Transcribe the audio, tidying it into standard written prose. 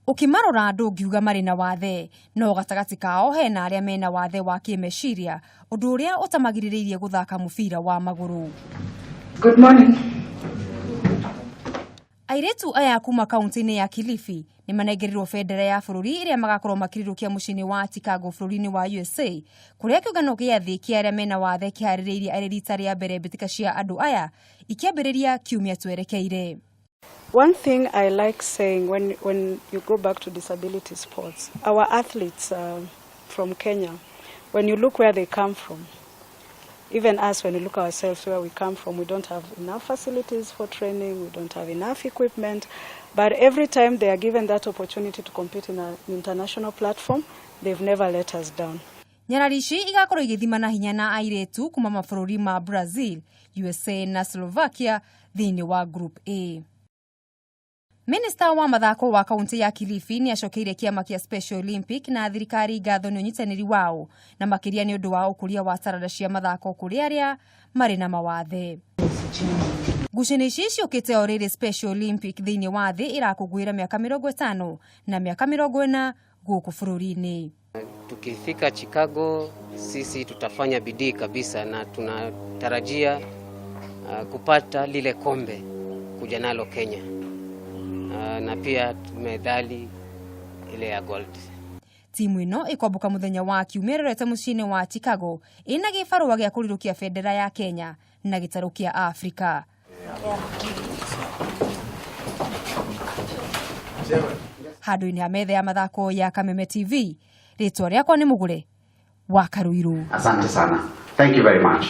Ukimarora andu ngiuga mari na wathe no gatagati kao hena aria mena wathe wa kimeciria undu uria utamagiriririe guthaka mubira wa maguru. Good morning. Airetu aya kuma kaunti-ini ya Kilifi ni manengerirwo bendera ya bururi iria magakorwo makirirukia mucini wa Chicago bururi-ini wa USA kuria kiugano gia thi kia aria mena wathe kihaririirie ari rita ria mbere mbitika cia andu aya ikiambiriria kiumia twerekeire. One thing I like saying when you go back to disability sports, our athletes from Kenya, when you look where they come from, even us when we look ourselves where we come from, we don't have enough facilities for training, we don't have enough equipment, but every time they are given that opportunity to compete in an international platform, they've never let us down. Nyararici igakorwo igithimana hinya na airetu kuma mabũrũri ma Brazil, USA na Slovakia thĩinĩ wa Group A. Minister wa mathako wa kaunti ya Kilifi ni acokeire kiama kia Special Olympic na thirikari ngatho ni unyitaniri wao na makiria ni undu wa ukuria wa taranda cia mathako kuri aria mari na mawathe. Ngucanio ici ciukite o riri Special Olympic thiini wa thi irakugwira miaka 50 na miaka 40 guku bururi-ini. Tukifika Chicago sisi tutafanya bidii kabisa na tunatarajia kupata lile kombe kuja nalo Kenya. Na pia medali ile ya gold. Timu ino ikwambuka muthenya wa kiumĩrĩrĩte mucini wa Chicago ina gibarũa gia kurirukia bendera ya Kenya na gitaru kia Afrika. Handũ-inĩ ha metha ya mathako ya Kameme TV, ritwa riakwa ni Mugure wa Karuiru. Asante sana. Thank you very much.